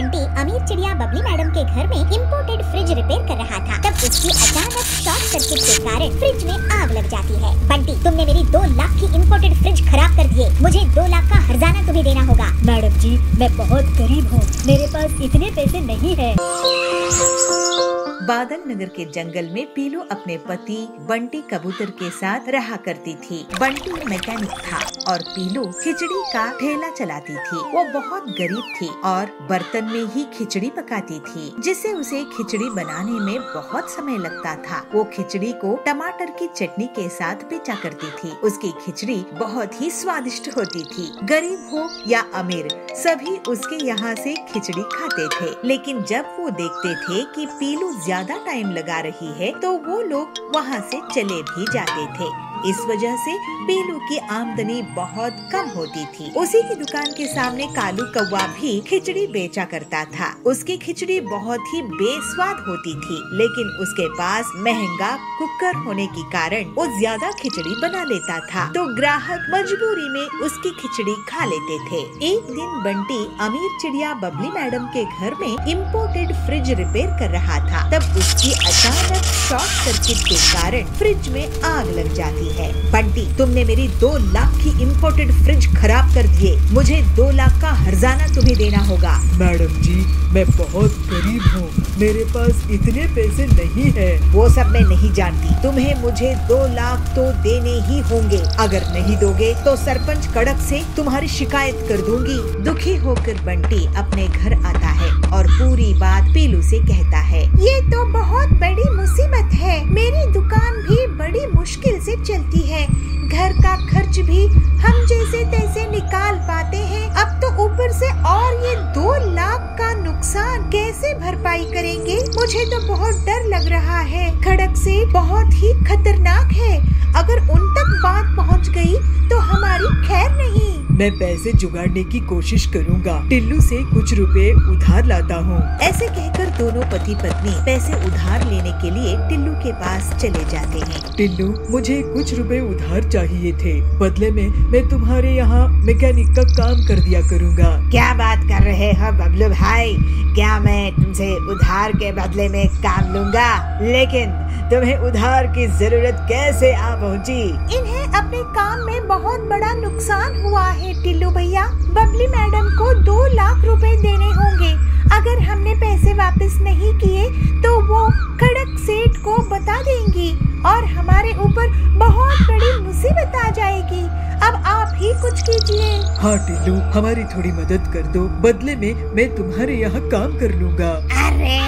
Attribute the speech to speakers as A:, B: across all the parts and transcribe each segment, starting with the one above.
A: बंटी अमीर चिड़िया बबली मैडम के घर में इम्पोर्टेड फ्रिज रिपेयर कर रहा था, तब उसकी अचानक शॉर्ट सर्किट के कारण फ्रिज में आग लग जाती है। बंटी, तुमने मेरी 2 लाख की इम्पोर्टेड फ्रिज खराब कर दिए, मुझे 2 लाख का हर्जाना तुम्हें देना होगा।
B: मैडम जी, मैं बहुत गरीब हूँ, मेरे पास इतने पैसे नहीं है।
C: बादल नगर के जंगल में पीलू अपने पति बंटी कबूतर के साथ रहा करती थी। बंटी मैकेनिक था और पीलू खिचड़ी का ठेला चलाती थी। वो बहुत गरीब थी और बर्तन में ही खिचड़ी पकाती थी, जिससे उसे खिचड़ी बनाने में बहुत समय लगता था। वो खिचड़ी को टमाटर की चटनी के साथ बेचा करती थी। उसकी खिचड़ी बहुत ही स्वादिष्ट होती थी। गरीब हो या अमीर, सभी उसके यहाँ से खिचड़ी खाते थे। लेकिन जब वो देखते थे कि पीलू ज्यादा टाइम लगा रही है, तो वो लोग वहाँ से चले भी जाते थे। इस वजह से पीलू की आमदनी बहुत कम होती थी। उसी की दुकान के सामने कालू कौवा भी खिचड़ी बेचा करता था। उसकी खिचड़ी बहुत ही बेस्वाद होती थी, लेकिन उसके पास महंगा कुकर होने के कारण वो ज्यादा खिचड़ी बना लेता था, तो ग्राहक मजबूरी में उसकी खिचड़ी खा लेते थे। एक दिन बंटी अमीर चिड़िया बबली मैडम के घर में इम्पोर्टेड फ्रिज रिपेयर कर रहा था, तब उसकी अचानक शॉर्ट सर्किट के कारण फ्रिज में आग लग जाती है। बंटी, तुमने मेरी 2 लाख की इम्पोर्टेड फ्रिज खराब कर दिए, मुझे 2 लाख का हर्जाना तुम्हें देना होगा।
D: मैडम जी, मैं बहुत गरीब हूँ, मेरे पास इतने पैसे नहीं है।
C: वो सब मैं नहीं जानती, तुम्हें मुझे 2 लाख तो देने ही होंगे। अगर नहीं दोगे तो सरपंच कड़क से तुम्हारी शिकायत कर दूंगी। दुखी होकर बंटी अपने घर आता है और पूरी बात पीलू से कहता है।
E: ये तो बहुत बड़ी मुसीबत है, मेरी दुकान भी बड़ी मुश्किल से चलती है, घर का खर्च भी हम जैसे तैसे निकाल पाते हैं, अब तो ऊपर से और ये 2 लाख का नुकसान कैसे भरपाई करेंगे। मुझे तो बहुत डर लग रहा है, खड़क से बहुत ही खतरनाक है, अगर उन तक बात पहुंच गई तो हमारी खैर नहीं।
D: मैं पैसे जुगाड़ने की कोशिश करूँगा, टिल्लू से कुछ रुपए उधार लाता हूँ।
C: ऐसे कहकर दोनों पति पत्नी पैसे उधार लेने के लिए टिल्लू के पास चले जाते हैं।
D: टिल्लू, मुझे कुछ रुपए उधार चाहिए थे, बदले में मैं तुम्हारे यहाँ मैकेनिक का काम कर दिया करूँगा।
E: क्या बात कर रहे हो बबलू भाई, क्या मैं तुमसे उधार के बदले में काम लूँगा? लेकिन तुम्हें उधार की जरूरत कैसे आ पहुँची? इन्हें अपने काम में बहुत बड़ा नुकसान हुआ है टिल्लू भैया, बबली मैडम को 2 लाख रुपए देने होंगे। अगर हमने पैसे वापस नहीं किए तो वो खड़क सेठ को बता देंगी और हमारे ऊपर बहुत बड़ी मुसीबत आ जाएगी। अब आप ही कुछ कीजिए।
D: हाँ टिल्लू, हमारी थोड़ी मदद कर दो, बदले में मैं तुम्हारे यहाँ काम कर लूँगा।
E: अरे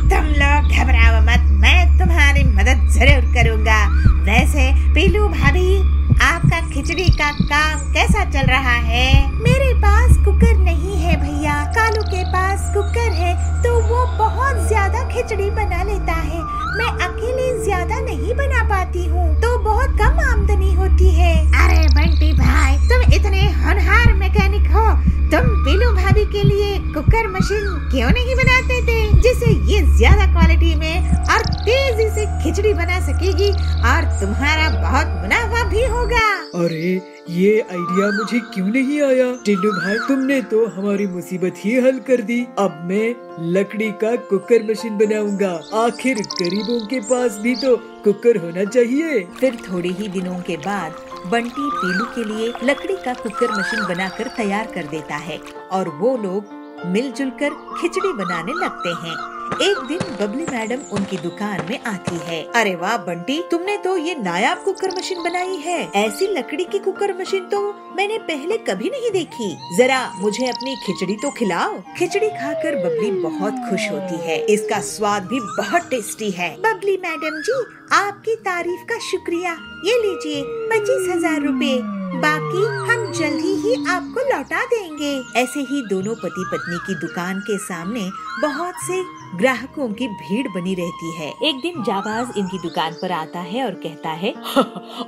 E: तुम लोग घबराओ मत, मैं तुम्हारी मदद जरूर करूँगा। वैसे पीलू भाभी, आपका खिचड़ी का काम कैसा चल रहा है? मेरे पास कुकर नहीं है भैया, कालू के पास कुकर है तो वो बहुत ज्यादा खिचड़ी बना लेता है, मैं अकेले ज्यादा नहीं बना पाती हूँ, तो बहुत कम आमदनी होती है। अरे बंटी भाई, तुम इतने होनहार मैकेनिक हो, तुम पीलू भाभी के लिए कुकर मशीन क्यों नहीं बनाते थे, जिससे ये ज्यादा क्वालिटी में और तेजी से खिचड़ी बना सकेगी और तुम्हारा बहुत मुनाफा भी होगा।
D: अरे ये आइडिया मुझे क्यों नहीं आया? टिल्लू भाई, तुमने तो हमारी मुसीबत ही हल कर दी। अब मैं लकड़ी का कुकर मशीन बनाऊंगा, आखिर गरीबों के पास भी तो कुकर होना चाहिए।
C: फिर थोड़े ही दिनों के बाद बंटी पीलू के लिए लकड़ी का कुकर मशीन बनाकर तैयार कर देता है और वो लोग मिलजुल कर खिचड़ी बनाने लगते हैं। एक दिन बबली मैडम उनकी दुकान में आती है। अरे वाह बंटी, तुमने तो ये नायाब कुकर मशीन बनाई है, ऐसी लकड़ी की कुकर मशीन तो मैंने पहले कभी नहीं देखी, जरा मुझे अपनी खिचड़ी तो खिलाओ। खिचड़ी खाकर बबली बहुत खुश होती है, इसका स्वाद भी बहुत टेस्टी है।
E: बबली मैडम जी, आपकी तारीफ का शुक्रिया, ये लीजिए 25,000 रुपए, बाकी हम जल्दी ही आपको लौटा देंगे।
C: ऐसे ही दोनों पति पत्नी की दुकान के सामने बहुत से ग्राहकों की भीड़ बनी रहती है। एक दिन जाबाज इनकी दुकान पर आता है और कहता है,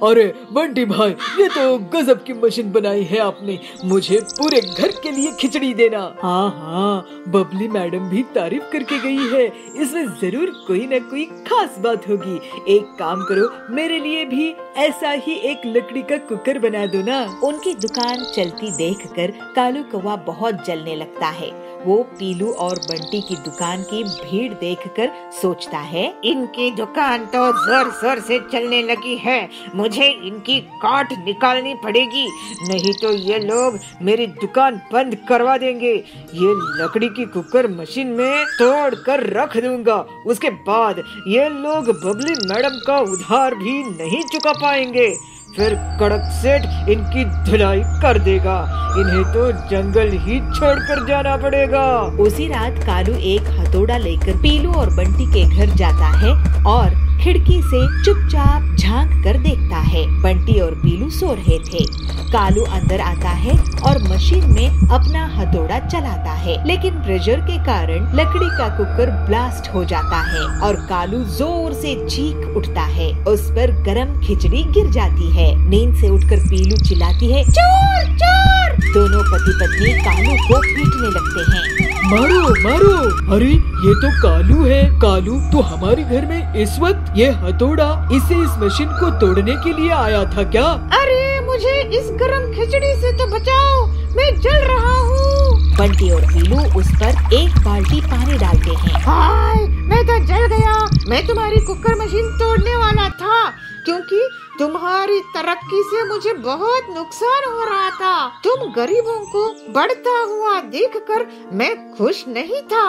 D: अरे बंटी भाई, ये तो गजब की मशीन बनाई है आपने, मुझे पूरे घर के लिए खिचड़ी देना। हाँ हाँ, बबली मैडम भी तारीफ करके गई है, इसमें जरूर कोई न कोई खास बात होगी। एक काम करो, मेरे लिए भी ऐसा ही एक लकड़ी का कुकर बना दो ना।
C: उनकी दुकान चलती देखकर कालू कौवा बहुत जलने लगता है। वो पीलू और बंटी की दुकान की भीड़ देखकर सोचता है,
E: इनकी दुकान तो जोर जोर से चलने लगी है, मुझे इनकी काट निकालनी पड़ेगी, नहीं तो ये लोग मेरी दुकान बंद करवा देंगे। ये लकड़ी की कुकर मशीन में तोड़ कर रख दूंगा, उसके बाद ये लोग बबली मैडम का उधार भी नहीं चुका पाएंगे, फिर कड़क सेठ इनकी धुलाई कर देगा, इन्हें तो जंगल ही छोड़कर जाना पड़ेगा।
C: उसी रात कालू एक हथौड़ा लेकर पीलू और बंटी के घर जाता है और खिड़की से चुपचाप झांक कर देखता है। बंटी और पीलू सो रहे थे। कालू अंदर आता है और मशीन में अपना हथौड़ा चलाता है, लेकिन प्रेशर के कारण लकड़ी का कुकर ब्लास्ट हो जाता है और कालू जोर से चीख उठता है। उस पर गरम खिचड़ी गिर जाती है। नींद से उठकर पीलू चिल्लाती है, चोर चोर। दोनों पति पत्नी कालू को पीटने लगते हैं।
D: मारो मारो, अरे ये तो कालू है। कालू तो हमारे घर में इस वक्त ये हथौड़ा इस मशीन को तोड़ने के लिए आया था क्या?
E: अरे मुझे इस गरम खिचड़ी से तो बचाओ, मैं जल रहा हूँ।
C: बंटी और पीलू उस पर एक बाल्टी पानी डालते हैं।
E: हाय, मैं तो जल गया। मैं तुम्हारी कुकर मशीन तोड़ने वाला था, क्योंकि तुम्हारी तरक्की से मुझे बहुत नुकसान हो रहा था। तुम गरीबों को बढ़ता हुआ देखकर मैं खुश नहीं था।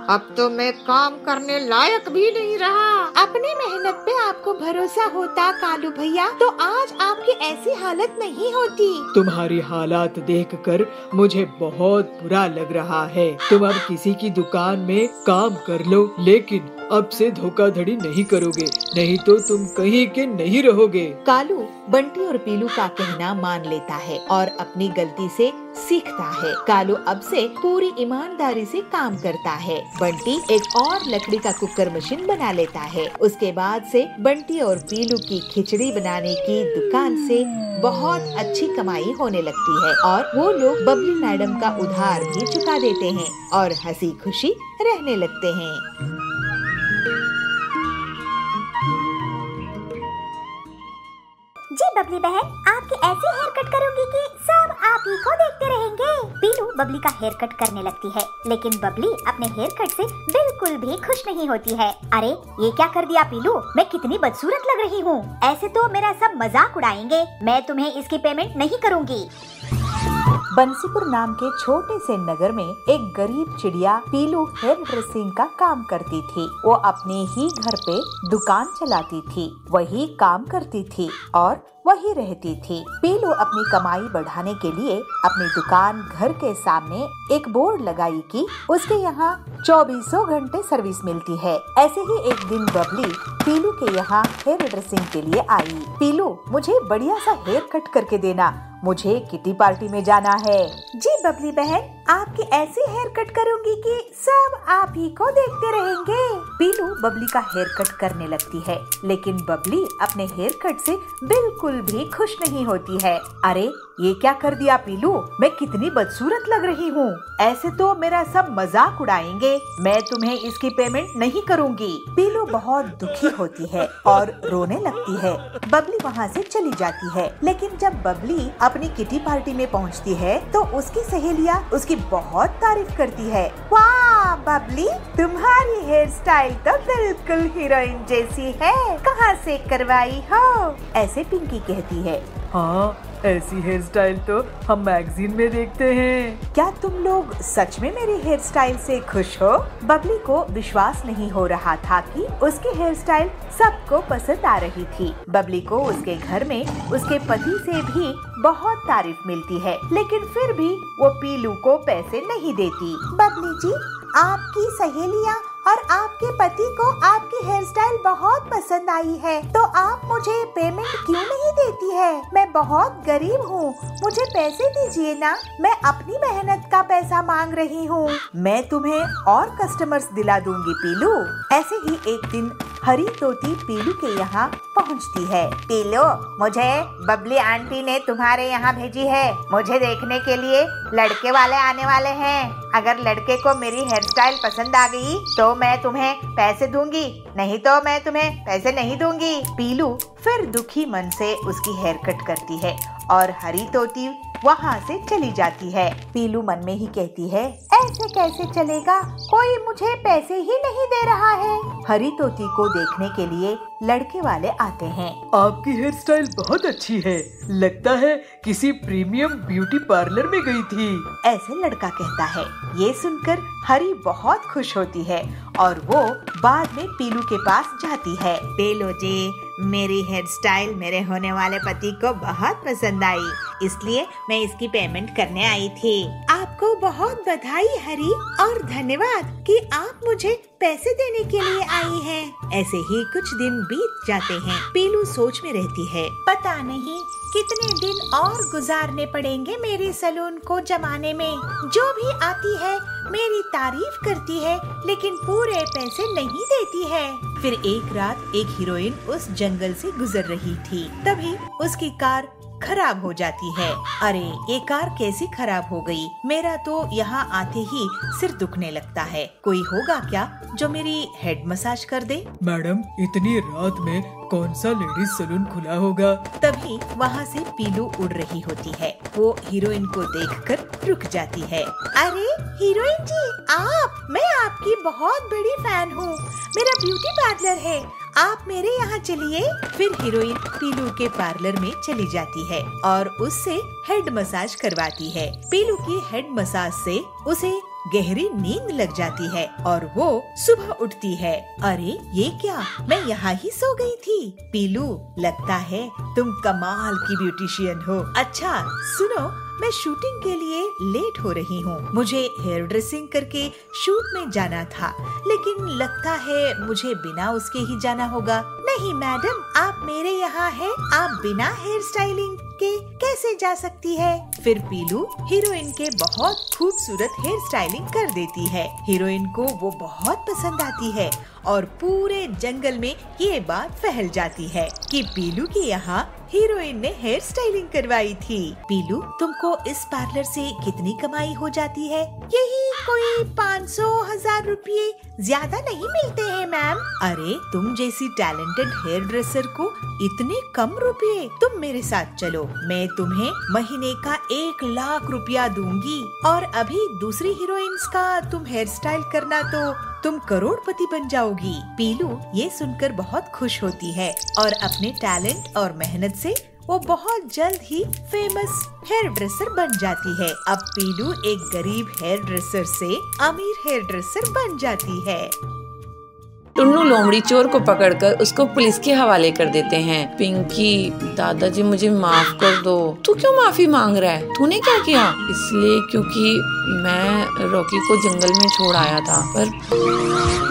E: अब तो मैं काम करने लायक भी नहीं रहा।
C: अपनी मेहनत पे आपको भरोसा होता कालू भैया, तो आज आपकी ऐसी हालत नहीं होती।
D: तुम्हारी हालात देखकर मुझे बहुत बुरा लग रहा है। तुम अब किसी की दुकान में काम कर लो, लेकिन अब से धोखाधड़ी नहीं करोगे, नहीं तो तुम कहीं के नहीं रहोगे।
C: कालू बंटी और पीलू का कहना मान लेता है और अपनी गलती से सीखता है। कालू अब से पूरी ईमानदारी से काम करता है। बंटी एक और लकड़ी का कुकर मशीन बना लेता है। उसके बाद से बंटी और पीलू की खिचड़ी बनाने की दुकान से बहुत अच्छी कमाई होने लगती है और वो लोग बबली मैडम का उधार भी चुका देते हैं और हंसी खुशी रहने लगते हैं।
A: जी बबली बहन, आपकी ऐसी हेयर कट करूंगी कि सब आप ही को देखते रहेंगे। पीलू बबली का हेयर कट करने लगती है, लेकिन बबली अपने हेयर कट से बिल्कुल भी खुश नहीं होती है। अरे ये क्या कर दिया पीलू, मैं कितनी बदसूरत लग रही हूँ। ऐसे तो मेरा सब मजाक उड़ाएंगे, मैं तुम्हें इसकी पेमेंट नहीं करूँगी।
C: बंसीपुर नाम के छोटे से नगर में एक गरीब चिड़िया पीलू हेयर ड्रेसिंग का काम करती थी। वो अपने ही घर पे दुकान चलाती थी, वही काम करती थी और वही रहती थी। पीलू अपनी कमाई बढ़ाने के लिए अपनी दुकान घर के सामने एक बोर्ड लगाई कि उसके यहाँ 24 घंटे सर्विस मिलती है। ऐसे ही एक दिन बबली पीलू के यहाँ हेयर ड्रेसिंग के लिए आई। पीलू, मुझे बढ़िया सा हेयर कट करके देना, मुझे किटी पार्टी में जाना है।
A: जी बबली बहन, आपकी ऐसी हेयर कट करूंगी कि सब आप ही को देखते रहेंगे।
C: पीलू बबली का हेयर कट करने लगती है, लेकिन बबली अपने हेयर कट से बिल्कुल भी खुश नहीं होती है। अरे ये क्या कर दिया पीलू, मैं कितनी बदसूरत लग रही हूँ। ऐसे तो मेरा सब मजाक उड़ाएंगे, मैं तुम्हें इसकी पेमेंट नहीं करूँगी। पीलू बहुत दुखी होती है और रोने लगती है। बबली वहाँ से चली जाती है, लेकिन जब बबली अपनी किटी पार्टी में पहुँचती है तो उसकी सहेलियाँ उसकी बहुत तारीफ करती है।
A: वाह बबली, तुम्हारी हेयर स्टाइल तो बिल्कुल हीरोइन जैसी है, कहाँ से करवाई हो?
C: ऐसे पिंकी कहती है।
D: हाँ, ऐसी हेयर स्टाइल तो हम मैगजीन में देखते हैं।
C: क्या तुम लोग सच में मेरी हेयर स्टाइल से खुश हो? बबली को विश्वास नहीं हो रहा था कि उसकी हेयर स्टाइल सबको पसंद आ रही थी। बबली को उसके घर में उसके पति से भी बहुत तारीफ मिलती है, लेकिन फिर भी वो पीलू को पैसे नहीं देती।
A: बबली जी, आपकी सहेलियाँ और आपके पति को आपकी हेयर स्टाइल बहुत पसंद आई है, तो आप मुझे पेमेंट क्यों नहीं देती है? मैं बहुत गरीब हूँ, मुझे पैसे दीजिए ना, मैं अपनी मेहनत का पैसा मांग रही हूँ।
C: मैं तुम्हें और कस्टमर्स दिला दूंगी पीलू। ऐसे ही एक दिन हरी तोती पीलू के यहाँ पहुँचती है।
E: पीलू, मुझे बबली आंटी ने तुम्हारे यहाँ भेजी है, मुझे देखने के लिए लड़के वाले आने वाले हैं। अगर लड़के को मेरी हेयर स्टाइल पसंद आ गई तो मैं तुम्हें पैसे दूंगी, नहीं तो मैं तुम्हें पैसे नहीं दूंगी।
C: पीलू फिर दुखी मन से उसकी हेयर कट करती है और हरी तोती वहाँ से चली जाती है। पीलू मन में ही कहती है, ऐसे कैसे चलेगा, कोई मुझे पैसे ही नहीं दे रहा है। हरी तोती को देखने के लिए लड़के वाले आते हैं।
D: आपकी हेयर स्टाइल बहुत अच्छी है, लगता है किसी प्रीमियम ब्यूटी पार्लर में गई थी।
C: ऐसे लड़का कहता है। ये सुनकर हरी बहुत खुश होती है और वो बाद में पीलू के पास जाती है।
E: पीलू जी, मेरी हेयर स्टाइल मेरे होने वाले पति को बहुत पसंद आई, इसलिए मैं इसकी पेमेंट करने आई थी। आपको बहुत बधाई हरी, और धन्यवाद कि आप मुझे पैसे देने के लिए आई हैं। ऐसे ही कुछ दिन बीत जाते हैं। पीलू सोच में रहती है, पता नहीं कितने दिन और गुजारने पड़ेंगे मेरे सैलून को जमाने में। जो भी आती है मेरी तारीफ करती है, लेकिन पूरे पैसे नहीं देती है। फिर एक रात एक हीरोइन उस जंगल से गुजर रही थी, तभी उसकी कार खराब हो जाती है। अरे ये कार कैसी खराब हो गई? मेरा तो यहाँ आते ही सिर दुखने लगता है। कोई होगा क्या जो मेरी हेड मसाज कर दे?
D: मैडम, इतनी रात में कौन सा लेडीज सैलून खुला होगा?
C: तभी वहाँ से पीलू उड़ रही होती है। वो हीरोइन को देखकर रुक जाती है। अरे हीरोइन जी, मैं आपकी बहुत बड़ी फैन हूँ। मेरा ब्यूटी पार्लर है, आप मेरे यहाँ चलिए। फिर हीरोइन पीलू के पार्लर में चली जाती है और उससे हेड मसाज करवाती है। पीलू की हेड मसाज से उसे गहरी नींद लग जाती है और वो सुबह उठती है। अरे ये क्या, मैं यहाँ ही सो गई थी। पीलू, लगता है तुम कमाल की ब्यूटिशियन हो। अच्छा सुनो, मैं शूटिंग के लिए लेट हो रही हूँ। मुझे हेयर ड्रेसिंग करके शूट में जाना था, लेकिन लगता है मुझे बिना उसके ही जाना होगा। नहीं मैडम, आप मेरे यहाँ हैं, आप बिना हेयर स्टाइलिंग के कैसे जा सकती है? फिर पीलू हीरोइन के बहुत खूबसूरत हेयर स्टाइलिंग कर देती है। हीरोइन को वो बहुत पसंद आती है और पूरे जंगल में ये बात फैल जाती है कि पीलू के यहाँ हीरोइन ने हेयर स्टाइलिंग करवाई थी। पीलू, तुमको इस पार्लर से कितनी कमाई हो जाती है? यही कोई 500,000 रुपये, ज्यादा नहीं मिलते हैं मैम। अरे तुम जैसी टैलेंटेड हेयर ड्रेसर को इतने कम रुपये? तुम मेरे साथ चलो, मैं तुम्हें महीने का 1 लाख रुपया दूंगी और अभी दूसरी हीरोइंस का तुम हेयर स्टाइल करना तो तुम करोड़पति बन जाओगी। पीलू ये सुनकर बहुत खुश होती है और अपने टैलेंट और मेहनत से वो बहुत जल्द ही फेमस हेयर ड्रेसर बन जाती है। अब पीलू एक गरीब हेयर ड्रेसर से अमीर हेयर ड्रेसर बन जाती है।
F: टुन्नू लोमड़ी चोर को पकड़कर उसको पुलिस के हवाले कर देते हैं। पिंकी, दादाजी मुझे माफ कर दो। तू क्यों माफी मांग रहा है? तूने क्या किया? इसलिए क्योंकि मैं रॉकी को जंगल में छोड़ आया था। पर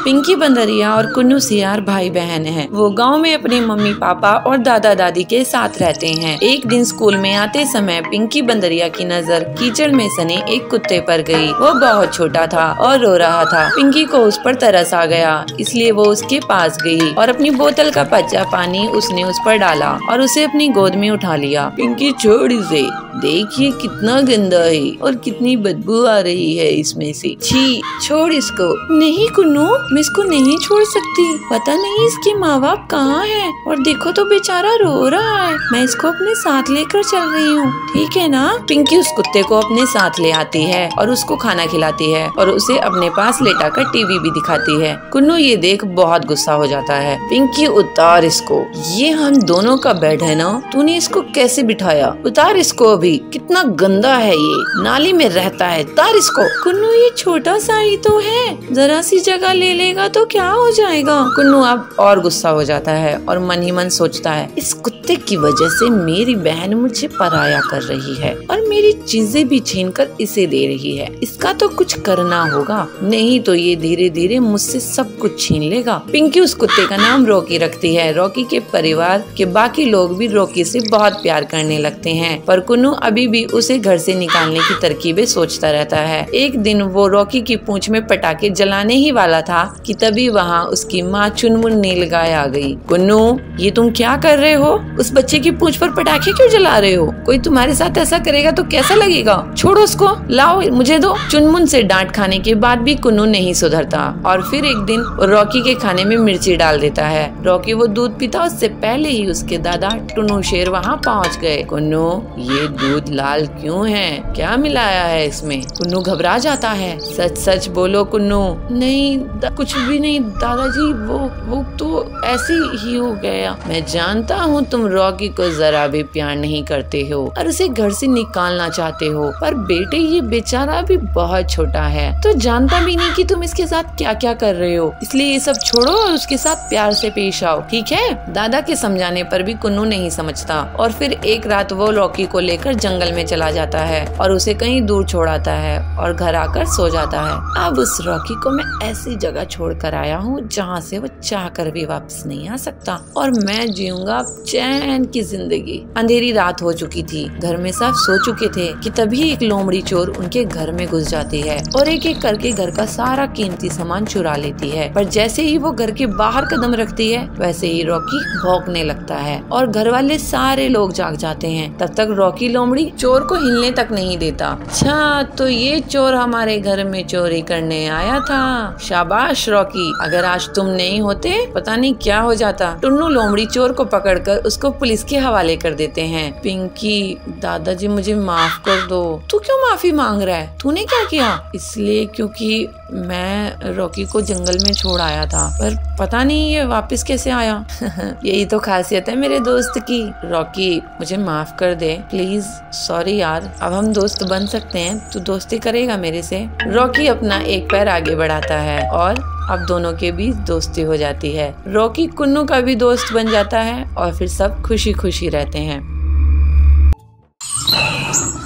F: पिंकी बंदरिया और कुन्नू सियार भाई बहन हैं। वो गांव में अपने मम्मी पापा और दादा दादी के साथ रहते हैं। एक दिन स्कूल में आते समय पिंकी बंदरिया की नजर कीचड़ में सने एक कुत्ते पर गई। वो बहुत छोटा था और रो रहा था। पिंकी को उस पर तरस आ गया, इसलिए वो उसके पास गई और अपनी बोतल का कच्चा पानी उसने उस पर डाला और उसे अपनी गोद में उठा लिया। पिंकी, छोड़ इसे, देखिए कितना गंदा है और कितनी बदबू आ रही है इसमें से। छी, छोड़ इसको। नहीं कुन्नू, मैं इसको नहीं छोड़ सकती। पता नहीं इसके माँ बाप कहाँ हैं और देखो तो बेचारा रो रहा है। मैं इसको अपने साथ लेकर चल रही हूँ, ठीक है ना? पिंकी उस कुत्ते को अपने साथ ले आती है और उसको खाना खिलाती है और उसे अपने पास लेटाकर टीवी भी दिखाती है। कुन्नू ये देख बहुत गुस्सा हो जाता है। पिंकी, उतार इसको, ये हम दोनों का बेड है ना, तूने इसको कैसे बिठाया? उतार इसको, अभी कितना गंदा है ये, नाली में रहता है, उतार इसको। कुन्नू, ये छोटा सा ही तो है, जरा सी जगह ले लेगा तो क्या हो जाएगा? कुन्नू अब और गुस्सा हो जाता है और मन ही मन सोचता है, इस कुत्ते की वजह से मेरी बहन मुझे पराया कर रही है और मेरी चीजें भी छीन कर इसे दे रही है। इसका तो कुछ करना होगा, नहीं तो ये धीरे धीरे मुझसे सब कुछ छीन लेगा। पिंकी उस कुत्ते का नाम रॉकी रखती है। रॉकी के परिवार के बाकी लोग भी रॉकी से बहुत प्यार करने लगते हैं, पर कुन्नू अभी भी उसे घर से निकालने की तरकीबें सोचता रहता है। एक दिन वो रॉकी की पूंछ में पटाखे जलाने ही वाला था कि तभी वहाँ उसकी माँ चुनमुन नीलगाय आ गई। कुन्नू, ये तुम क्या कर रहे हो? उस बच्चे की पूंछ पर पटाखे क्यों जला रहे हो? कोई तुम्हारे साथ ऐसा करेगा तो कैसा लगेगा? छोड़ो उसको, लाओ मुझे दो। चुनमुन से डांट खाने के बाद भी कुन्नू नहीं सुधरता और फिर एक दिन रॉकी रॉकी के खाने में मिर्ची डाल देता है। रॉकी वो दूध पीता उससे पहले ही उसके दादा टुन्नू शेर वहाँ पहुँच गए। कुन्नू, ये दूध लाल क्यों है? क्या मिलाया है इसमें? कुन्नू घबरा जाता है। सच सच बोलो कुन्नू। नहीं कुछ भी नहीं दादाजी, वो तो ऐसे ही हो गया। मैं जानता हूँ तुम रॉकी को जरा भी प्यार नहीं करते हो और उसे घर से निकालना चाहते हो, पर बेटे ये बेचारा भी बहुत छोटा है, तो जानता भी नहीं कि तुम इसके साथ क्या क्या कर रहे हो। इसलिए ये सब छोड़ो और उसके साथ प्यार से पेश आओ, ठीक है? दादा के समझाने पर भी कुन्नू नहीं समझता और फिर एक रात वो रॉकी को लेकर जंगल में चला जाता है और उसे कहीं दूर छोड़ाता है और घर आकर सो जाता है। अब उस रॉकी को मैं ऐसी जगह छोड़ कर आया हूँ जहाँ से वो चाह कर भी वापस नहीं आ सकता और मैं जीऊंगा चैन की जिंदगी। अंधेरी रात हो चुकी थी, घर में सब सो चुके थे कि तभी एक लोमड़ी चोर उनके घर में घुस जाती है और एक एक करके घर का सारा कीमती सामान चुरा लेती है। पर जैसे ही वो घर के बाहर कदम रखती है वैसे ही रॉकी भौंकने लगता है और घर वाले सारे लोग जाग जाते हैं। तब तक रॉकी लोमड़ी चोर को हिलने तक नहीं देता। अच्छा, तो ये चोर हमारे घर में चोरी करने आया था। शाबाश रॉकी, अगर आज तुम नहीं होते पता नहीं क्या हो जाता। टुन्नू लोमड़ी चोर को पकड़कर उसको पुलिस के हवाले कर देते हैं। पिंकी, दादाजी मुझे माफ कर दो। तू क्यों माफी मांग रहा है? तूने क्या किया? इसलिए क्योंकि मैं रॉकी को जंगल में छोड़ आया था, पर पता नहीं ये वापस कैसे आया। यही तो खासियत है मेरे दोस्त की। रॉकी मुझे माफ कर दे प्लीज। सॉरी यार, अब हम दोस्त बन सकते हैं, तू दोस्ती करेगा मेरे से? रॉकी अपना एक पैर आगे बढ़ाता है और अब दोनों के बीच दोस्ती हो जाती है। रॉकी कुन्नू का भी दोस्त बन जाता है और फिर सब खुशी खुशी रहते हैं।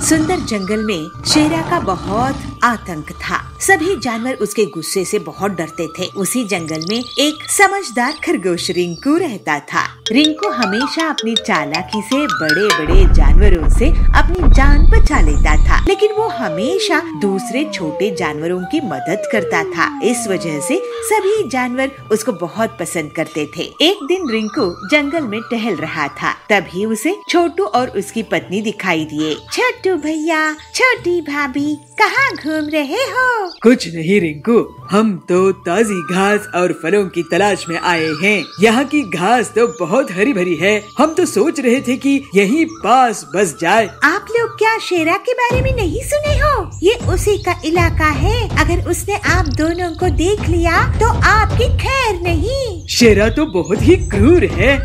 C: सुंदर जंगल में शेरा का बहुत आतंक था। सभी जानवर उसके गुस्से से बहुत डरते थे। उसी जंगल में एक समझदार खरगोश रिंकू रहता था। रिंकू हमेशा अपनी चालाकी से बड़े बड़े जानवरों से अपनी जान बचा लेता था, लेकिन वो हमेशा दूसरे छोटे जानवरों की मदद करता था। इस वजह से सभी जानवर उसको बहुत पसंद करते थे। एक दिन रिंकू जंगल में टहल रहा था, तभी उसे छोटू और उसकी पत्नी दिखाई दिए।
E: छोटू भैया, छोटी भाभी, कहाँ घूम रहे हो?
D: कुछ नहीं रिंकू, हम तो ताजी घास और फलों की तलाश में आए हैं। यहाँ की घास तो बहुत हरी भरी है, हम तो सोच रहे थे कि यहीं पास बस जाए।
E: आप लोग क्या शेरा के बारे में नहीं सुने हो? ये उसी का इलाका है। अगर उसने आप दोनों को देख लिया तो आपकी खैर नहीं।
D: शेरा तो बहुत ही क्रूर है।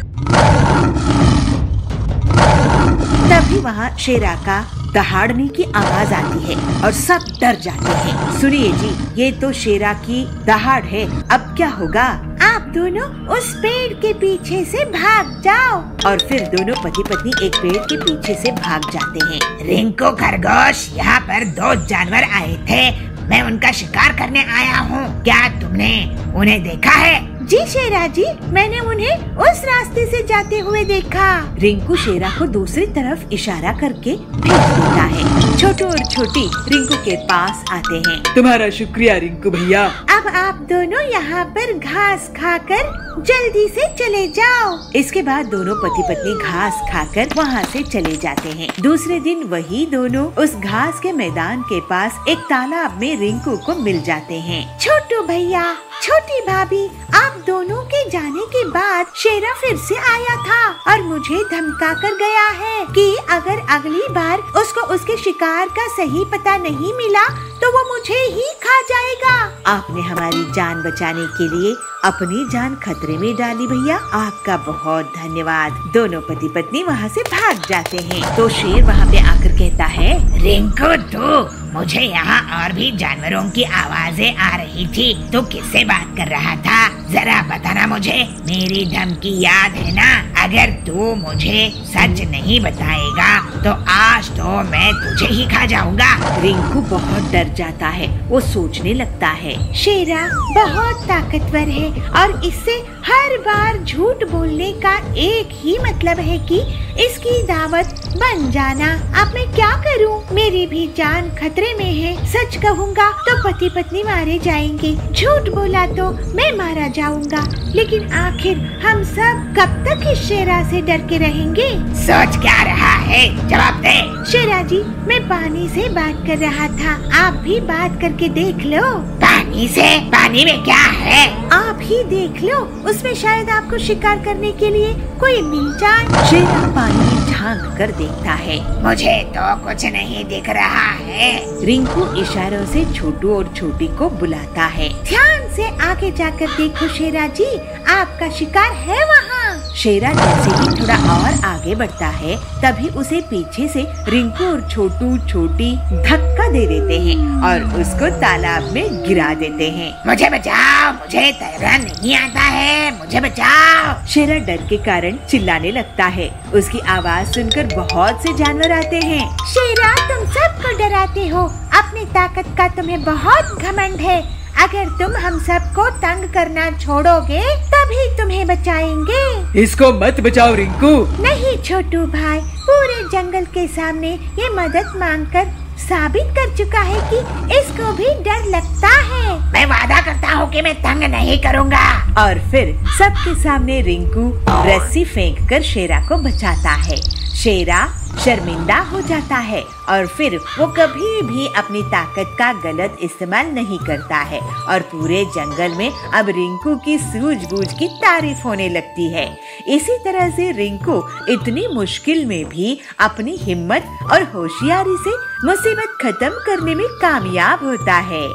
C: तभी वहाँ शेरा का दहाड़ने की आवाज आती है और सब डर जाते हैं। सुनिए जी, ये तो शेरा की दहाड़ है, अब क्या होगा?
E: आप दोनों उस पेड़ के पीछे से भाग जाओ।
C: और फिर दोनों पति पत्नी एक पेड़ के पीछे से भाग जाते हैं।
E: रिंकू खरगोश, यहाँ पर 2 जानवर आए थे, मैं उनका शिकार करने आया हूँ। क्या तुमने उन्हें देखा है? जी शेरा जी, मैंने उन्हें उस रास्ते से जाते हुए देखा।
C: रिंकू शेरा को दूसरी तरफ इशारा करके भेज देता है। छोटू और छोटी रिंकू के पास आते हैं।
D: तुम्हारा शुक्रिया रिंकू भैया।
E: अब आप दोनों यहाँ पर घास खाकर जल्दी से चले जाओ।
C: इसके बाद दोनों पति पत्नी घास खाकर वहाँ से चले जाते हैं। दूसरे दिन वही दोनों उस घास के मैदान के पास एक तालाब में रिंकू को मिल जाते हैं।
E: छोटू भैया, छोटी भाभी, आप दोनों के जाने के बाद शेरा फिर से आया था और मुझे धमका कर गया है कि अगर अगली बार उसको उसके शिकार का सही पता नहीं मिला तो वो मुझे ही खा जाएगा।
C: आपने हमारी जान बचाने के लिए अपनी जान खतरे में डाली भैया, आपका बहुत धन्यवाद। दोनों पति पत्नी वहाँ से भाग जाते हैं। तो शेर वहाँ पे आकर कहता है,
E: रिंकू तू, मुझे यहाँ और भी जानवरों की आवाजें आ रही थी, तू किससे बात कर रहा था? जरा बताना मुझे, मेरी धमकी याद है ना? अगर तू मुझे सच नहीं बताएगा तो आज तो मैं तुझे ही खा जाऊंगा।
C: रिंकू बहुत डर जाता है, वो सोचने लगता है,
E: शेरा बहुत ताकतवर है और इससे हर बार झूठ बोलने का एक ही मतलब है कि इसकी दावत बन जाना। अब मैं क्या करूं? मेरी भी जान खतरे में है। सच कहूँगा तो पति पत्नी मारे जाएंगे, झूठ बोला तो मैं मारा जाऊंगा। लेकिन आखिर हम सब कब तक इस शेरा से डर के रहेंगे?
G: सोच क्या रहा है, जवाब दे।
E: शेरा जी, मैं पानी से बात कर रहा था, आप भी बात करके देख लो।
G: पानी से? पानी में क्या है?
E: आप ही देख लो, उसमें शायद आपको शिकार करने के लिए कोई मिल जाए।
C: शेरा पानी में झांक कर देखता है।
G: मुझे तो कुछ नहीं दिख रहा है।
C: रिंकू इशारों से छोटू और छोटी को बुलाता है।
E: ध्यान से आगे जाकर देखो शेरा जी, आपका शिकार है वहाँ।
C: शेरा जैसे ही थोड़ा और आगे बढ़ता है, तभी उसे पीछे से रिंकू और छोटू छोटी धक्का दे देते हैं और उसको तालाब में गिरा देते हैं।
G: मुझे बचाओ, मुझे तैरना नहीं आता है, मुझे बचाओ।
C: शेरा डर के कारण चिल्लाने लगता है। उसकी आवाज सुनकर बहुत से जानवर आते हैं।
E: शेरा, तुम सबको डराते हो, अपनी ताकत का तुम्हें बहुत घमंड है। अगर तुम हम सबको तंग करना छोड़ोगे तभी तुम्हें बचाएंगे।
D: इसको मत बचाओ रिंकू।
E: नहीं छोटू भाई, पूरे जंगल के सामने ये मदद मांगकर साबित कर चुका है कि इसको भी डर लगता है।
G: मैं वादा करता हूँ कि मैं तंग नहीं करूँगा।
C: और फिर सबके सामने रिंकू रस्सी फेंककर शेरा को बचाता है। शेरा शर्मिंदा हो जाता है और फिर वो कभी भी अपनी ताकत का गलत इस्तेमाल नहीं करता है और पूरे जंगल में अब रिंकू की सूझबूझ की तारीफ होने लगती है। इसी तरह से रिंकू इतनी मुश्किल में भी अपनी हिम्मत और होशियारी से मुसीबत खत्म करने में कामयाब होता है।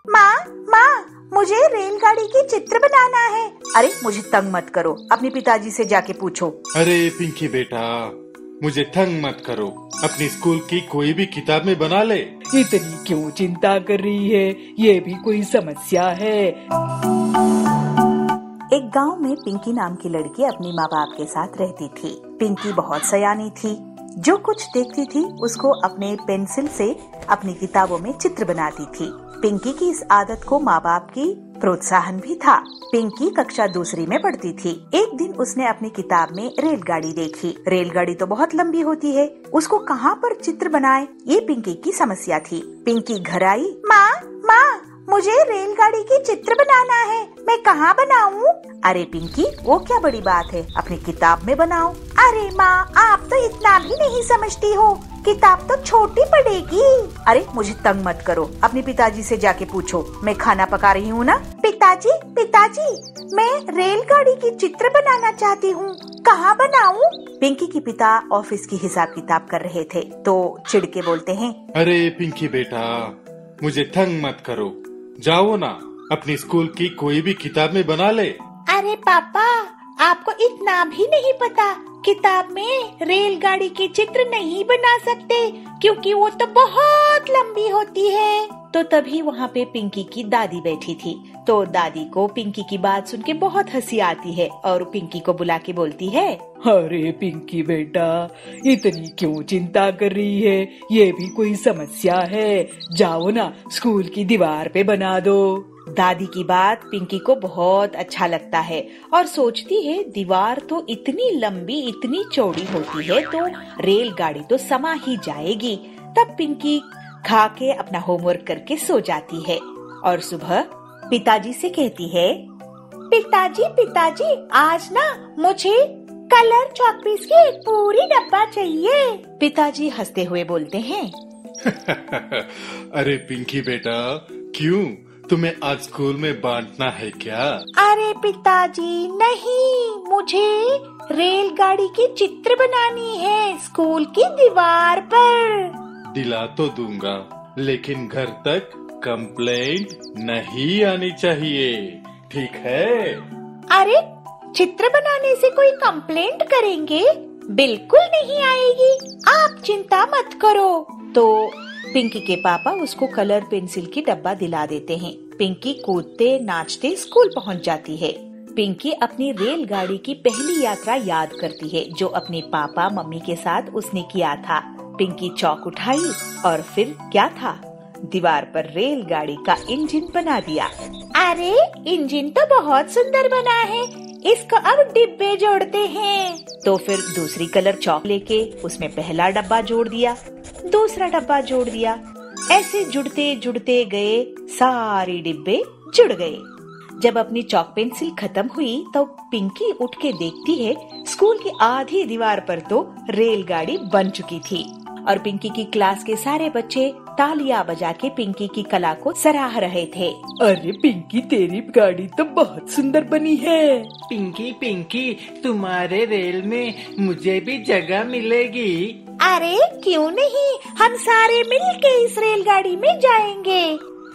E: माँ, मुझे रेलगाड़ी की चित्र बनाना है।
C: अरे मुझे तंग मत करो, अपने पिताजी से जाके पूछो।
H: अरे पिंकी बेटा, मुझे तंग मत करो, अपनी स्कूल की कोई भी किताब में बना ले।
D: इतनी क्यों चिंता कर रही है, ये भी कोई समस्या है।
C: एक गांव में पिंकी नाम की लड़की अपनी माँ बाप के साथ रहती थी। पिंकी बहुत सयानी थी, जो कुछ देखती थी उसको अपने पेंसिल से अपनी किताबों में चित्र बनाती थी। पिंकी की इस आदत को माँ बाप की प्रोत्साहन भी था। पिंकी कक्षा दूसरी में पढ़ती थी। एक दिन उसने अपनी किताब में रेलगाड़ी देखी। रेलगाड़ी तो बहुत लंबी होती है, उसको कहाँ पर चित्र बनाए, ये पिंकी की समस्या थी। पिंकी घर आई।
E: माँ, मुझे रेलगाड़ी की चित्र बनाना है, मैं कहाँ बनाऊँ?
C: अरे पिंकी, वो क्या बड़ी बात है, अपनी किताब में बनाओ।
E: अरे माँ, आप तो इतना भी नहीं समझती हो, किताब तो छोटी पड़ेगी।
C: अरे मुझे तंग मत करो, अपने पिताजी से जाके पूछो, मैं खाना पका रही हूँ ना।
E: पिताजी, मैं रेलगाड़ी की चित्र बनाना चाहती हूँ, कहाँ बनाऊँ?
C: पिंकी के पिता ऑफिस की हिसाब किताब कर रहे थे तो चिढ़ के बोलते हैं।
H: अरे पिंकी बेटा, मुझे तंग मत करो, जाओ ना, अपनी स्कूल की कोई भी किताब में बना ले।
E: अरे पापा, आपको इतना भी नहीं पता, किताब में रेलगाड़ी की चित्र नहीं बना सकते क्योंकि वो तो बहुत लंबी होती है।
C: तो तभी वहाँ पे पिंकी की दादी बैठी थी। तो दादी को पिंकी की बात सुन के बहुत हंसी आती है और पिंकी को बुला के बोलती है,
D: अरे पिंकी बेटा, इतनी क्यों चिंता कर रही है, ये भी कोई समस्या है, जाओ ना स्कूल की दीवार पे बना दो।
C: दादी की बात पिंकी को बहुत अच्छा लगता है और सोचती है दीवार तो इतनी लंबी इतनी चौड़ी होती है तो रेलगाड़ी तो समा ही जाएगी। तब पिंकी खा के अपना होमवर्क करके सो जाती है और सुबह पिताजी से कहती है,
E: पिताजी, आज ना मुझे कलर चॉकपीस की एक पूरी डब्बा चाहिए।
C: पिताजी हंसते हुए बोलते हैं,
H: अरे पिंकी बेटा, क्यों, तुम्हें आज स्कूल में बांटना है क्या?
E: अरे पिताजी नहीं, मुझे रेलगाड़ी की चित्र बनानी है स्कूल की दीवार पर।
H: दिला तो दूंगा, लेकिन घर तक कंप्लेंट नहीं आनी चाहिए, ठीक है?
E: अरे चित्र बनाने से कोई कंप्लेंट करेंगे? बिल्कुल नहीं आएगी, आप चिंता मत करो।
C: तो पिंकी के पापा उसको कलर पेंसिल की डब्बा दिला देते हैं। पिंकी कूदते नाचते स्कूल पहुंच जाती है। पिंकी अपनी रेलगाड़ी की पहली यात्रा याद करती है जो अपने पापा मम्मी के साथ उसने किया था। पिंकी चौक उठाई और फिर क्या था, दीवार पर रेलगाड़ी का इंजन बना दिया।
E: अरे इंजन तो बहुत सुंदर बना है,
C: इसको अब डिब्बे जोड़ते हैं। तो फिर दूसरी कलर चौक लेके उसमें पहला डब्बा जोड़ दिया, दूसरा डब्बा जोड़ दिया। ऐसे जुड़ते जुड़ते गए, सारे डिब्बे जुड़ गए। जब अपनी चौक पेंसिल खत्म हुई तो पिंकी उठ के देखती है, स्कूल की आधी दीवार पर तो रेलगाड़ी बन चुकी थी और पिंकी की क्लास के सारे बच्चे तालियां बजा के पिंकी की कला को सराह रहे थे।
D: अरे पिंकी, तेरी गाड़ी तो बहुत सुंदर बनी है।
I: पिंकी पिंकी, तुम्हारे रेल में मुझे भी जगह मिलेगी?
C: अरे क्यों नहीं, हम सारे मिलके इस रेलगाड़ी में जाएंगे।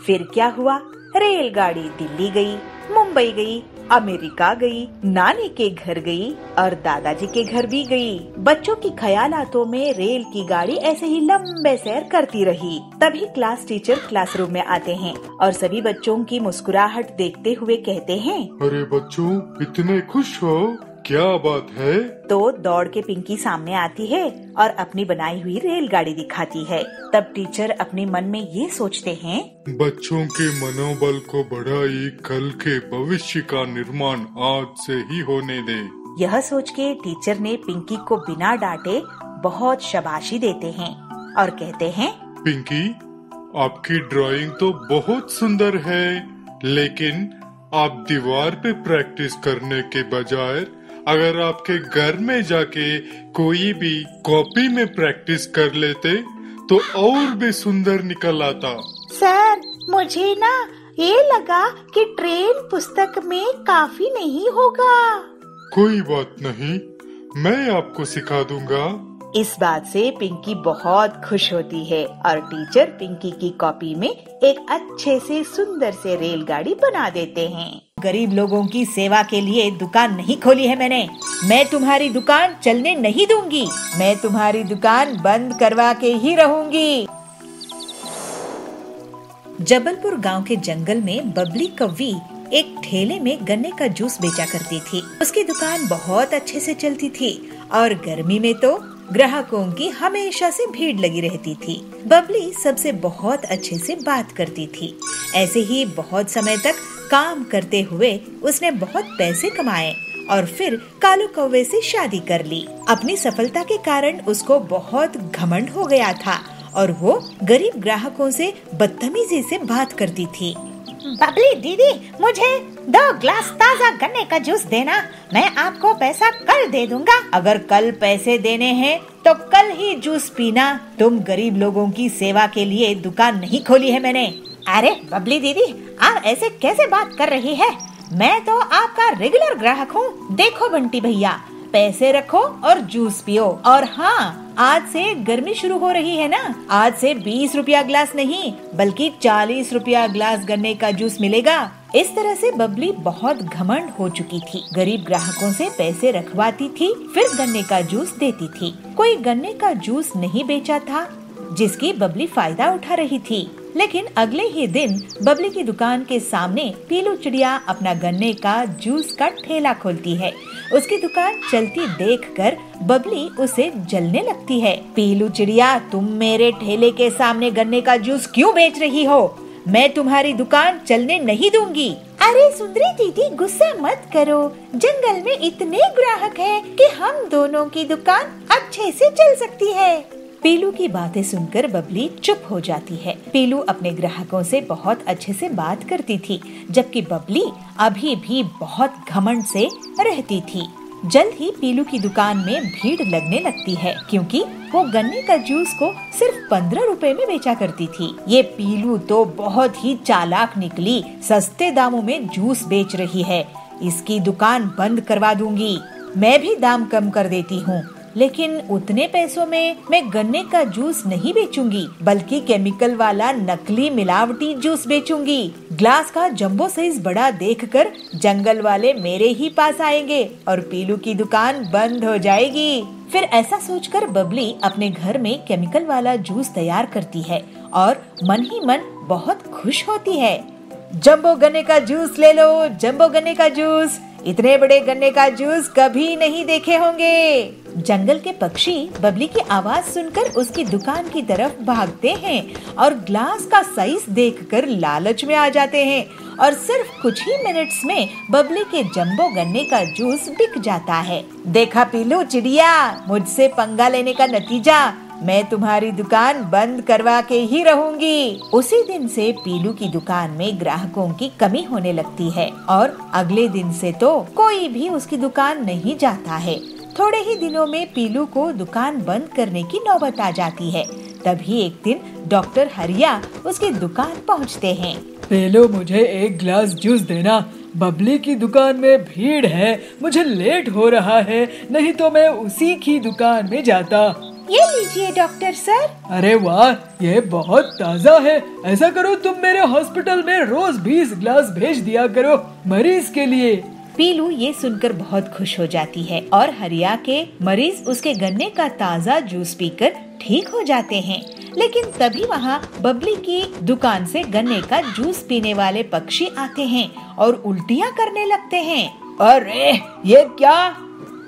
C: फिर क्या हुआ, रेलगाड़ी दिल्ली गई, मुंबई गई, अमेरिका गई, नानी के घर गई और दादाजी के घर भी गई। बच्चों की ख्यालातों में रेल की गाड़ी ऐसे ही लंबे सैर करती रही। तभी क्लास टीचर क्लासरूम में आते हैं और सभी बच्चों की मुस्कुराहट देखते हुए कहते हैं,
H: अरे बच्चों, इतने खुश हो, क्या बात है?
C: तो दौड़ के पिंकी सामने आती है और अपनी बनाई हुई रेलगाड़ी दिखाती है। तब टीचर अपने मन में ये सोचते हैं,
H: बच्चों के मनोबल को बढ़ाई, कल के भविष्य का निर्माण आज से ही होने दे।
C: यह सोच के टीचर ने पिंकी को बिना डांटे बहुत शाबाशी देते हैं और कहते हैं,
H: पिंकी, आपकी ड्राइंग तो बहुत सुंदर है, लेकिन आप दीवार पे प्रैक्टिस करने के बजाय अगर आपके घर में जाके कोई भी कॉपी में प्रैक्टिस कर लेते तो और भी सुंदर निकल आता।
C: सर, मुझे ना ये लगा कि ट्रेन पुस्तक में काफी नहीं होगा।
H: कोई बात नहीं, मैं आपको सिखा दूंगा।
C: इस बात से पिंकी बहुत खुश होती है और टीचर पिंकी की कॉपी में एक अच्छे से सुंदर से रेलगाड़ी बना देते हैं। गरीब लोगों की सेवा के लिए दुकान नहीं खोली है मैंने। मैं तुम्हारी दुकान चलने नहीं दूंगी। मैं तुम्हारी दुकान बंद करवा के ही रहूंगी। जबलपुर गांव के जंगल में बबली कौवी एक ठेले में गन्ने का जूस बेचा करती थी। उसकी दुकान बहुत अच्छे से चलती थी और गर्मी में तो ग्राहकों की हमेशा से भीड़ लगी रहती थी। बबली सबसे बहुत अच्छे से बात करती थी। ऐसे ही बहुत समय तक काम करते हुए उसने बहुत पैसे कमाए और फिर कालू कौवे से शादी कर ली। अपनी सफलता के कारण उसको बहुत घमंड हो गया था और वो गरीब ग्राहकों से बदतमीजी से बात करती थी।
E: बबली दीदी, मुझे 2 ग्लास ताज़ा गन्ने का जूस देना, मैं आपको पैसा कल दे दूंगा।
C: अगर कल पैसे देने हैं तो कल ही जूस पीना। तुम गरीब लोगों की सेवा के लिए दुकान नहीं खोली है मैंने।
E: अरे बबली दीदी, आप ऐसे कैसे बात कर रही है? मैं तो आपका रेगुलर ग्राहक हूँ।
C: देखो बंटी भैया, पैसे रखो और जूस पियो। और हाँ, आज से गर्मी शुरू हो रही है ना, आज से 20 रुपया ग्लास नहीं बल्कि 40 रुपया ग्लास गन्ने का जूस मिलेगा। इस तरह से बबली बहुत घमंड हो चुकी थी। गरीब ग्राहकों से पैसे रखवाती थी, फिर गन्ने का जूस देती थी। कोई गन्ने का जूस नहीं बेचा था जिसकी बबली फायदा उठा रही थी। लेकिन अगले ही दिन बबली की दुकान के सामने पीलू चिड़िया अपना गन्ने का जूस का ठेला खोलती है। उसकी दुकान चलती देखकर बबली उसे जलने लगती है। पीलू चिड़िया, तुम मेरे ठेले के सामने गन्ने का जूस क्यों बेच रही हो? मैं तुम्हारी दुकान चलने नहीं दूंगी।
E: अरे सुंदरी दीदी, गुस्सा मत करो। जंगल में इतने ग्राहक हैं कि हम दोनों की दुकान अच्छे से चल सकती है।
C: पीलू की बातें सुनकर बबली चुप हो जाती है। पीलू अपने ग्राहकों से बहुत अच्छे से बात करती थी, जबकि बबली अभी भी बहुत घमंड से रहती थी। जल्द ही पीलू की दुकान में भीड़ लगने लगती है, क्योंकि वो गन्ने का जूस को सिर्फ 15 रुपए में बेचा करती थी। ये पीलू तो बहुत ही चालाक निकली, सस्ते दामों में जूस बेच रही है। इसकी दुकान बंद करवा दूंगी। मैं भी दाम कम कर देती हूँ, लेकिन उतने पैसों में मैं गन्ने का जूस नहीं बेचूंगी, बल्कि केमिकल वाला नकली मिलावटी जूस बेचूंगी। ग्लास का जंबो साइज बड़ा देखकर जंगल वाले मेरे ही पास आएंगे और पीलू की दुकान बंद हो जाएगी। फिर ऐसा सोचकर बबली अपने घर में केमिकल वाला जूस तैयार करती है और मन ही मन बहुत खुश होती है। जंबो गन्ने का जूस ले लो, जंबो गन्ने का जूस। इतने बड़े गन्ने का जूस कभी नहीं देखे होंगे। जंगल के पक्षी बबली की आवाज सुनकर उसकी दुकान की तरफ भागते हैं और ग्लास का साइज देखकर लालच में आ जाते हैं और सिर्फ कुछ ही मिनट्स में बबली के जंबो गन्ने का जूस बिक जाता है। देखा पीलू चिड़िया, मुझसे पंगा लेने का नतीजा, मैं तुम्हारी दुकान बंद करवा के ही रहूंगी। उसी दिन से पीलू की दुकान में ग्राहकों की कमी होने लगती है और अगले दिन से तो कोई भी उसकी दुकान नहीं जाता है। थोड़े ही दिनों में पीलू को दुकान बंद करने की नौबत आ जाती है। तभी एक दिन डॉक्टर हरिया उसकी दुकान पहुंचते हैं।
D: पीलू, मुझे एक गिलास जूस देना, बबली की दुकान में भीड़ है, मुझे लेट हो रहा है, नहीं तो मैं उसी की दुकान में जाता।
C: ये लीजिए डॉक्टर सर।
D: अरे वाह, ये बहुत ताज़ा है। ऐसा करो, तुम मेरे हॉस्पिटल में रोज 20 गिलास भेज दिया करो मरीज के लिए।
C: पीलू ये सुनकर बहुत खुश हो जाती है और हरिया के मरीज उसके गन्ने का ताज़ा जूस पीकर ठीक हो जाते हैं। लेकिन तभी वहाँ बबली की दुकान से गन्ने का जूस पीने वाले पक्षी आते हैं और उल्टियाँ करने लगते हैं।
D: अरे ये क्या,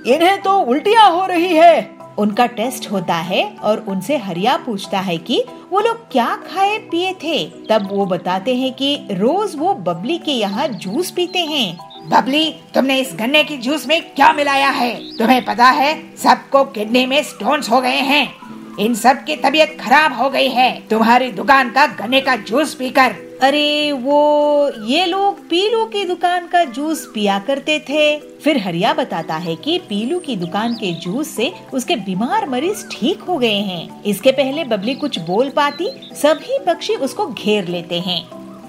D: इन्हें तो उल्टियाँ हो रही है।
C: उनका टेस्ट होता है और उनसे हरिया पूछता है कि वो लोग क्या खाए पिए थे। तब वो बताते हैं कि रोज वो बबली के यहाँ जूस पीते हैं।
G: बबली, तुमने इस गन्ने की जूस में क्या मिलाया है? तुम्हें पता है सबको किडनी में स्टोन्स हो गए हैं, इन सब की तबीयत खराब हो गई है तुम्हारी दुकान का गन्ने का जूस पीकर।
C: अरे ये लोग पीलू की दुकान का जूस पिया करते थे। फिर हरिया बताता है कि पीलू की दुकान के जूस से उसके बीमार मरीज ठीक हो गए हैं। इसके पहले बबली कुछ बोल पाती, सभी पक्षी उसको घेर लेते हैं।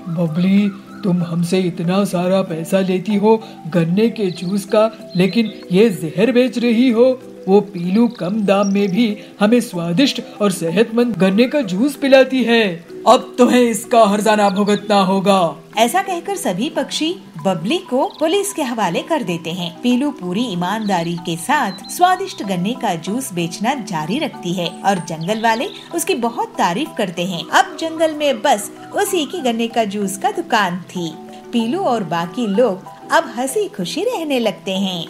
D: बबली, तुम हमसे इतना सारा पैसा लेती हो गन्ने के जूस का, लेकिन ये जहर बेच रही हो। वो पीलू कम दाम में भी हमें स्वादिष्ट और सेहतमंद गन्ने का जूस पिलाती है। अब तुम्हें इसका हर्जाना भुगतना होगा।
C: ऐसा कहकर सभी पक्षी बबली को पुलिस के हवाले कर देते हैं। पीलू पूरी ईमानदारी के साथ स्वादिष्ट गन्ने का जूस बेचना जारी रखती है और जंगल वाले उसकी बहुत तारीफ करते हैं। अब जंगल में बस उसी की गन्ने का जूस का दुकान थी। पीलू और बाकी लोग अब हंसी खुशी रहने लगते हैं।